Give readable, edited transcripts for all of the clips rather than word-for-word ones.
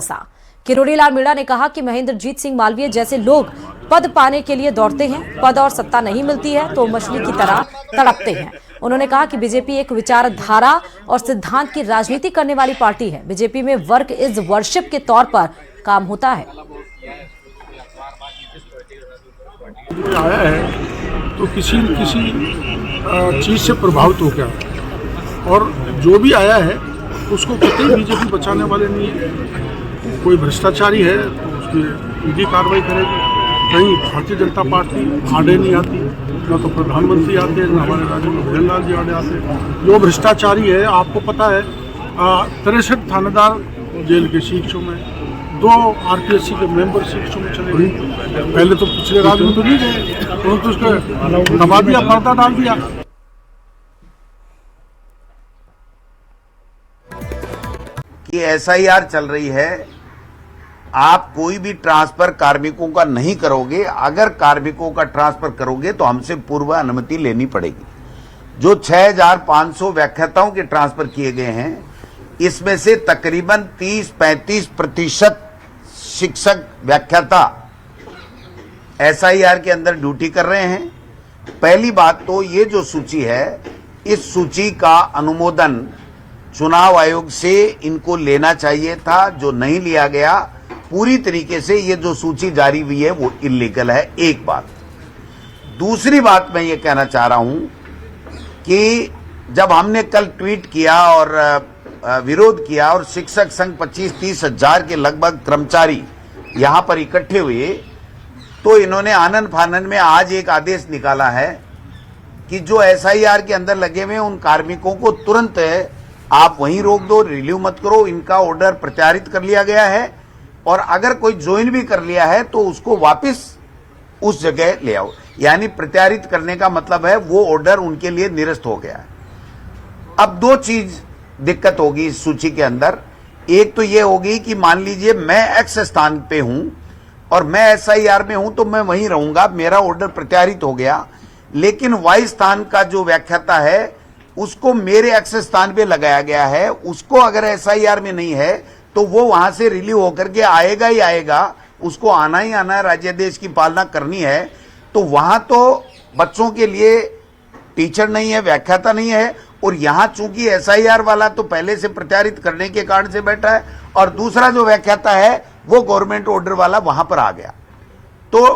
किरोड़ी लाल मीणा ने कहा कि महेंद्रजीत सिंह मालवीय जैसे लोग पद पाने के लिए दौड़ते हैं, पद और सत्ता नहीं मिलती है तो मछली की तरह तड़पते हैं। उन्होंने कहा कि बीजेपी एक विचारधारा और सिद्धांत की राजनीति करने वाली पार्टी है। बीजेपी में वर्क इज वर्शिप के तौर पर काम होता है। आया है तो किसी न किसी चीज से प्रभावित हो गया और जो भी आया है उसको कतई बीजेपी बचाने वाले नहीं है। कोई भ्रष्टाचारी है तो उसकी ईडी कार्रवाई करेगी। कहीं भारतीय जनता पार्टी आड़े नहीं आती, न तो प्रधानमंत्री आते, न हमारे राज्य में भजन लाल जी आड़े आते। जो भ्रष्टाचारी है आपको पता है 63 थानेदार जेल के शिक्षों में, 2 आरपीएससी के मेंबर शिक्षों में चले गए। पहले तो पिछले राज्य में तो नहीं गए, परंतु उसका दबा दिया, पर्दा डाल दिया। कि एसआईआर चल रही है, आप कोई भी ट्रांसफर कार्मिकों का नहीं करोगे। अगर कार्मिकों का ट्रांसफर करोगे तो हमसे पूर्व अनुमति लेनी पड़ेगी। जो 6500 व्याख्याताओं के ट्रांसफर किए गए हैं, इसमें से तकरीबन 30-35% शिक्षक व्याख्याता एसआईआर के अंदर ड्यूटी कर रहे हैं। पहली बात तो ये जो सूची है, इस सूची का अनुमोदन चुनाव आयोग से इनको लेना चाहिए था, जो नहीं लिया गया। पूरी तरीके से ये जो सूची जारी हुई है वो इल्लीगल है, एक बात। दूसरी बात मैं ये कहना चाह रहा हूं कि जब हमने कल ट्वीट किया और विरोध किया और शिक्षक संघ 25-30 हजार के लगभग कर्मचारी यहां पर इकट्ठे हुए, तो इन्होंने आनन फानन में आज एक आदेश निकाला है कि जो एसआईआर के अंदर लगे हुए उन कार्मिकों को तुरंत आप वहीं रोक दो, रिलीव मत करो। इनका ऑर्डर प्रत्यारित कर लिया गया है और अगर कोई ज्वाइन भी कर लिया है तो उसको वापस उस जगह ले आओ। यानी प्रत्यारित करने का मतलब है वो ऑर्डर उनके लिए निरस्त हो गया है। अब 2 चीज दिक्कत होगी इस सूची के अंदर। एक तो ये होगी कि मान लीजिए मैं एक्स स्थान पे हूं और मैं एसआईआर में हूं तो मैं वहीं रहूंगा, मेरा ऑर्डर प्रत्यारित हो गया। लेकिन वाई स्थान का जो व्याख्याता है उसको मेरे एक्स स्थान पे लगाया गया है, उसको अगर एसआईआर में नहीं है तो वो वहां से रिलीव होकर के आएगा ही आएगा। उसको आना ही आना है, राज्य देश की पालना करनी है। तो वहां तो बच्चों के लिए टीचर नहीं है, व्याख्याता नहीं है, और यहां चूंकि एसआईआर वाला तो पहले से प्रत्यारित करने के कारण से बैठा है और दूसरा जो व्याख्याता है वो गवर्नमेंट ऑर्डर वाला वहां पर आ गया। तो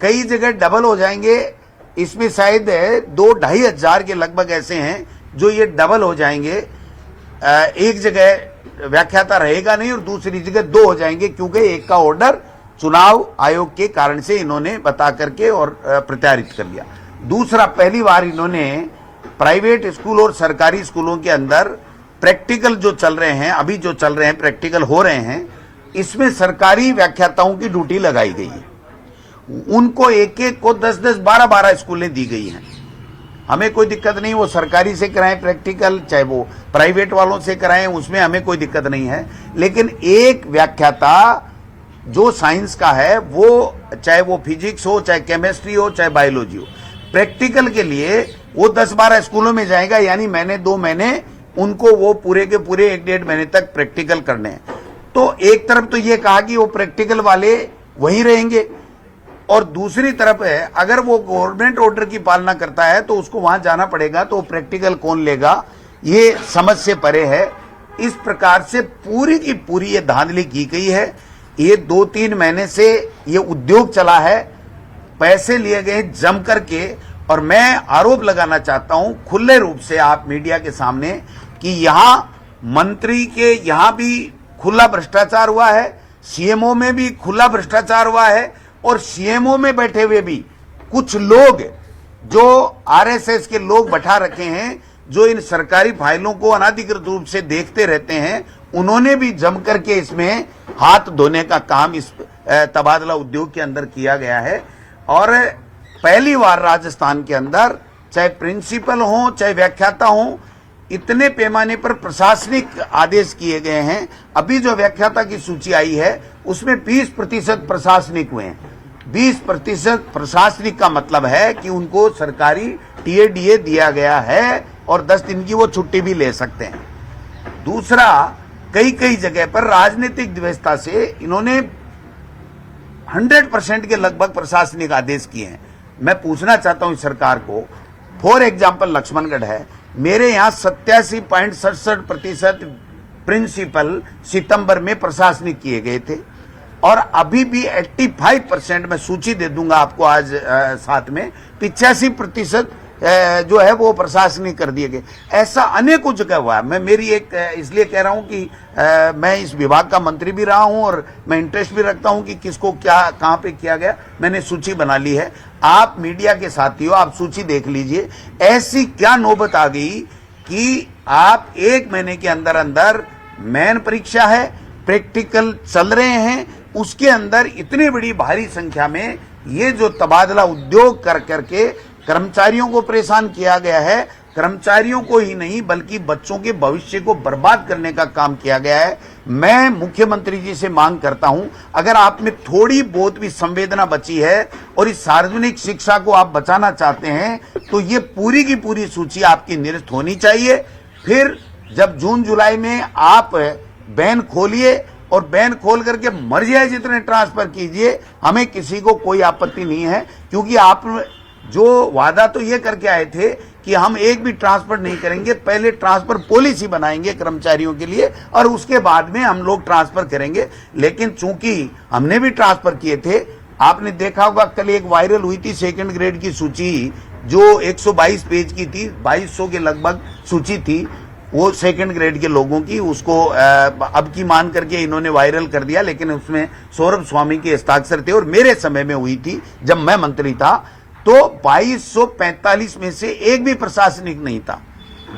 कई जगह डबल हो जाएंगे। इसमें शायद 2-2.5 हजार के लगभग ऐसे हैं जो ये डबल हो जाएंगे। एक जगह व्याख्याता रहेगा नहीं और दूसरी जगह 2 हो जाएंगे, क्योंकि एक का ऑर्डर चुनाव आयोग के कारण से इन्होंने बता करके और प्रत्यारित कर लिया। दूसरा, पहली बार इन्होंने प्राइवेट स्कूल और सरकारी स्कूलों के अंदर प्रैक्टिकल जो चल रहे हैं, अभी जो चल रहे हैं, प्रैक्टिकल हो रहे हैं, इसमें सरकारी व्याख्याताओं की ड्यूटी लगाई गई है। उनको एक-एक को 10-10, 12-12 स्कूलें दी गई हैं। हमें कोई दिक्कत नहीं, वो सरकारी से कराएं प्रैक्टिकल, चाहे वो प्राइवेट वालों से कराएं, उसमें हमें कोई दिक्कत नहीं है। लेकिन एक व्याख्याता जो साइंस का है, वो चाहे वो फिजिक्स हो, चाहे केमिस्ट्री हो, चाहे बायोलॉजी हो, प्रैक्टिकल के लिए वो 10-12 स्कूलों में जाएगा। यानी महीने 2 महीने उनको वो पूरे के पूरे 1-1.5 महीने तक प्रैक्टिकल करने हैं। तो एक तरफ तो ये कहा कि वो प्रैक्टिकल वाले वहीं रहेंगे और दूसरी तरफ है, अगर वो गवर्नमेंट ऑर्डर की पालना करता है तो उसको वहां जाना पड़ेगा, तो प्रैक्टिकल कौन लेगा, ये समझ से परे है। इस प्रकार से पूरी की पूरी ये धांधली की गई है। ये 2-3 महीने से ये उद्योग चला है, पैसे लिए गए जम करके। और मैं आरोप लगाना चाहता हूं खुले रूप से आप मीडिया के सामने कि यहां मंत्री के यहां भी खुला भ्रष्टाचार हुआ है, सीएमओ में भी खुला भ्रष्टाचार हुआ है और सीएमओ में बैठे हुए भी कुछ लोग जो आरएसएस के लोग बैठा रखे हैं, जो इन सरकारी फाइलों को अनाधिकृत रूप से देखते रहते हैं, उन्होंने भी जम करके इसमें हाथ धोने का काम इस तबादला उद्योग के अंदर किया गया है। और पहली बार राजस्थान के अंदर चाहे प्रिंसिपल हो चाहे व्याख्याता हो, इतने पैमाने पर प्रशासनिक आदेश किए गए हैं। अभी जो व्याख्याता की सूची आई है उसमें 20% प्रशासनिक हुए हैं। 20% प्रशासनिक का मतलब है कि उनको सरकारी टीएडीए दिया गया है और 10 दिन की वो छुट्टी भी ले सकते हैं। दूसरा, कई कई जगह पर राजनीतिक व्यवस्था से इन्होंने 100% के लगभग प्रशासनिक आदेश किए हैं। मैं पूछना चाहता हूं सरकार को, फॉर एग्जाम्पल लक्ष्मणगढ़ है, मेरे यहां 87.67% प्रिंसिपल सितंबर में प्रशासनिक किए गए थे और अभी भी 85%, मैं सूची दे दूंगा आपको आज साथ में, 85% जो है वो प्रशासनिक कर दिए गए। ऐसा अनेकों जगह हुआ है। मैं मेरी एक इसलिए कह रहा हूं कि मैं इस विभाग का मंत्री भी रहा हूं और मैं इंटरेस्ट भी रखता हूं कि किसको क्या कहां पे किया गया। मैंने सूची बना ली है, आप मीडिया के साथी हो, आप सूची देख लीजिए। ऐसी क्या नौबत आ गई कि आप 1 महीने के अंदर अंदर मेन परीक्षा है, प्रैक्टिकल चल रहे हैं, उसके अंदर इतनी बड़ी भारी संख्या में ये जो तबादला उद्योग कर करके कर्मचारियों को परेशान किया गया है, कर्मचारियों को ही नहीं बल्कि बच्चों के भविष्य को बर्बाद करने का काम किया गया है। मैं मुख्यमंत्री जी से मांग करता हूं, अगर आप में थोड़ी बहुत भी संवेदना बची है और इस सार्वजनिक शिक्षा को आप बचाना चाहते हैं तो ये पूरी की पूरी सूची आपकी निरस्त होनी चाहिए। फिर जब जून जुलाई में आप बैन खोलिए और बैन खोल करके मर जाए जितने ट्रांसफर कीजिए, हमें किसी को कोई आपत्ति नहीं है, क्योंकि आप जो वादा तो ये करके आए थे कि हम एक भी ट्रांसफर नहीं करेंगे, पहले ट्रांसफर पॉलिसी बनाएंगे कर्मचारियों के लिए और उसके बाद में हम लोग ट्रांसफर करेंगे। लेकिन चूंकि हमने भी ट्रांसफर किए थे, आपने देखा होगा कल एक वायरल हुई थी सेकंड ग्रेड की सूची जो 122 पेज की थी, 2200 के लगभग सूची थी वो सेकंड ग्रेड के लोगों की, उसको अब की मान करके इन्होंने वायरल कर दिया, लेकिन उसमें सौरभ स्वामी के हस्ताक्षर थे और मेरे समय में हुई थी जब मैं मंत्री था। तो 2245 में से एक भी प्रशासनिक नहीं था।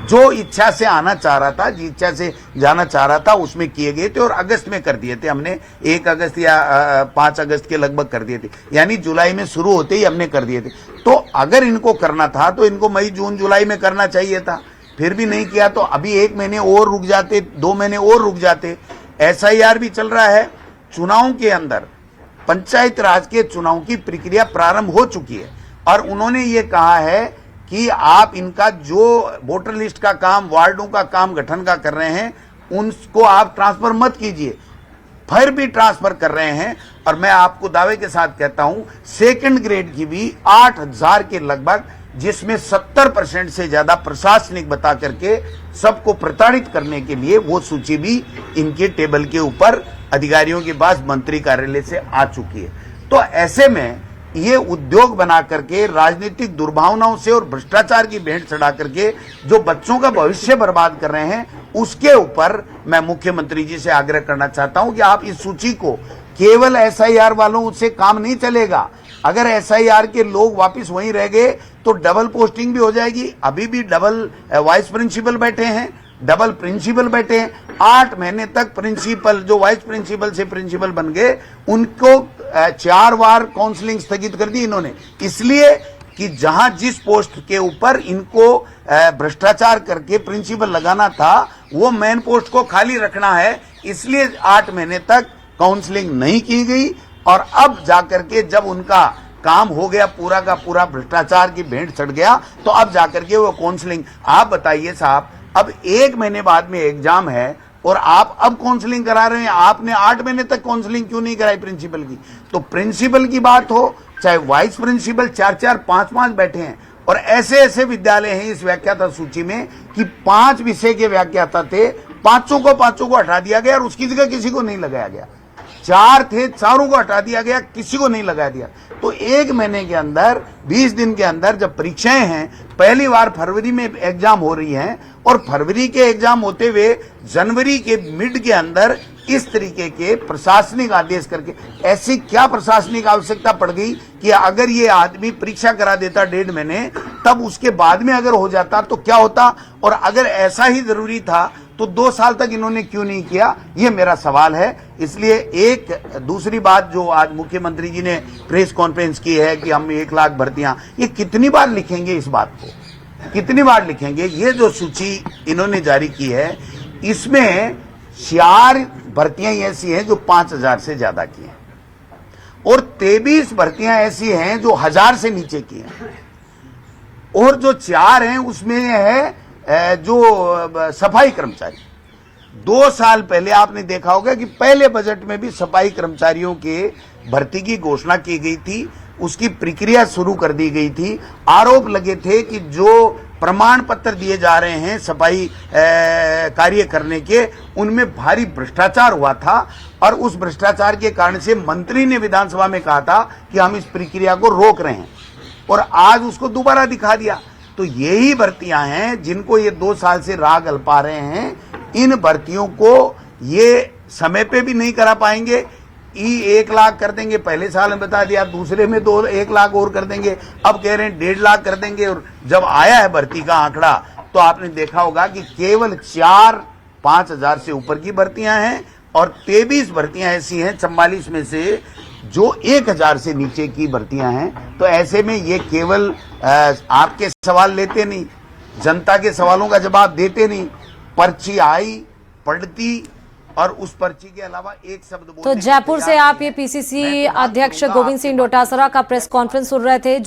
जो इच्छा से आना चाह रहा था, जिस इच्छा से जाना चाह रहा था उसमें किए गए थे और अगस्त में कर दिए थे हमने, 1 अगस्त या 5 अगस्त के लगभग कर दिए थे, यानी जुलाई में शुरू होते ही हमने कर दिए थे। तो अगर इनको करना था तो इनको मई जून जुलाई में करना चाहिए था, फिर भी नहीं किया तो अभी 1 महीने और रुक जाते, 2 महीने और रुक जाते। SIR भी चल रहा है, चुनाव के अंदर पंचायत राज के चुनाव की प्रक्रिया प्रारंभ हो चुकी है और उन्होंने ये कहा है कि आप इनका जो वोटर लिस्ट का काम, वार्डों का काम गठन का कर रहे हैं उनको आप ट्रांसफर मत कीजिए, फिर भी ट्रांसफर कर रहे हैं। और मैं आपको दावे के साथ कहता हूं सेकंड ग्रेड की भी 8000 के लगभग, जिसमें 70% से ज्यादा प्रशासनिक बता करके सबको प्रताड़ित करने के लिए वो सूची भी इनके टेबल के ऊपर अधिकारियों के पास मंत्री कार्यालय से आ चुकी है। तो ऐसे में ये उद्योग बना करके राजनीतिक दुर्भावनाओं से और भ्रष्टाचार की भेंट चढ़ा करके जो बच्चों का भविष्य बर्बाद कर रहे हैं, उसके ऊपर मैं मुख्यमंत्री जी से आग्रह करना चाहता हूं कि आप इस सूची को, केवल SIR वालों से काम नहीं चलेगा। अगर SIR के लोग वापस वहीं रह गए तो डबल पोस्टिंग भी हो जाएगी। अभी भी डबल वाइस प्रिंसिपल बैठे हैं, डबल प्रिंसिपल बैठे हैं। 8 महीने तक प्रिंसिपल जो वाइस प्रिंसिपल से प्रिंसिपल बन गए उनको 4 बार काउंसलिंग स्थगित कर दी इन्होंने, इसलिए कि जहां जिस पोस्ट के ऊपर इनको भ्रष्टाचार करके प्रिंसिपल लगाना था वो मेन पोस्ट को खाली रखना है, इसलिए 8 महीने तक काउंसलिंग नहीं की गई। और अब जाकर के जब उनका काम हो गया, पूरा का पूरा भ्रष्टाचार की भेंट चढ़ गया, तो अब जाकर के वो काउंसलिंग। आप बताइए साहब, अब 1 महीने बाद में एग्जाम है और आप अब काउंसलिंग करा रहे हैं। आपने 8 महीने तक काउंसलिंग क्यों नहीं कराई प्रिंसिपल की? तो प्रिंसिपल की बात हो चाहे वाइस प्रिंसिपल, 4-4, 5-5 बैठे हैं। और ऐसे ऐसे विद्यालय हैं इस व्याख्याता सूची में कि 5 विषय के व्याख्याता थे, 5 को हटा दिया गया और उसकी जगह किसी को नहीं लगाया गया। 4 थे, 4 को हटा दिया गया, किसी को नहीं लगा दिया। तो 1 महीने के अंदर, 20 दिन के अंदर जब परीक्षाएं हैं, पहली बार फरवरी में एग्जाम हो रही हैं और फरवरी के एग्जाम होते हुए जनवरी के मिड के अंदर इस तरीके के प्रशासनिक आदेश करके, ऐसी क्या प्रशासनिक आवश्यकता पड़ गई कि अगर ये आदमी परीक्षा करा देता 1.5 महीने, तब उसके बाद में अगर हो जाता तो क्या होता? और अगर ऐसा ही जरूरी था तो 2 साल तक इन्होंने क्यों नहीं किया, ये मेरा सवाल है। इसलिए एक दूसरी बात जो आज मुख्यमंत्री जी ने प्रेस कॉन्फ्रेंस की है कि हम 1 लाख भर्तियां, ये कितनी बार लिखेंगे इस बात को, कितनी बार लिखेंगे? ये जो सूची इन्होंने जारी की है इसमें 4 भर्तियां ऐसी हैं जो 5000 से ज्यादा की हैं और 23 भर्तियां ऐसी हैं जो 1000 से नीचे की हैं और जो 4 हैं उसमें है जो सफाई कर्मचारी। 2 साल पहले आपने देखा होगा कि पहले बजट में भी सफाई कर्मचारियों के भर्ती की घोषणा की गई थी, उसकी प्रक्रिया शुरू कर दी गई थी। आरोप लगे थे कि जो प्रमाण पत्र दिए जा रहे हैं सफाई कार्य करने के, उनमें भारी भ्रष्टाचार हुआ था और उस भ्रष्टाचार के कारण से मंत्री ने विधानसभा में कहा था कि हम इस प्रक्रिया को रोक रहे हैं, और आज उसको दोबारा दिखा दिया। तो यही भर्तियां हैं जिनको ये 2 साल से राह गलपा रहे हैं। इन भर्तियों को ये समय पे भी नहीं करा पाएंगे। 1 लाख कर देंगे, पहले साल में बता दिया, दूसरे में 1 लाख और कर देंगे, अब कह रहे हैं 1.5 लाख कर देंगे। और जब आया है भर्ती का आंकड़ा तो आपने देखा होगा कि केवल 4-5 हजार से ऊपर की भर्तियां हैं और 23 भर्तियां ऐसी हैं 44 में से जो 1000 से नीचे की भर्तियां हैं। तो ऐसे में ये केवल आपके सवाल लेते नहीं, जनता के सवालों का जवाब देते नहीं, पर्ची आई पढ़ती और उस पर्ची के अलावा एक शब्द तो जयपुर से आप ये पीसीसी अध्यक्ष गोविंद सिंह डोटासरा का प्रेस कॉन्फ्रेंस सुन रहे थे।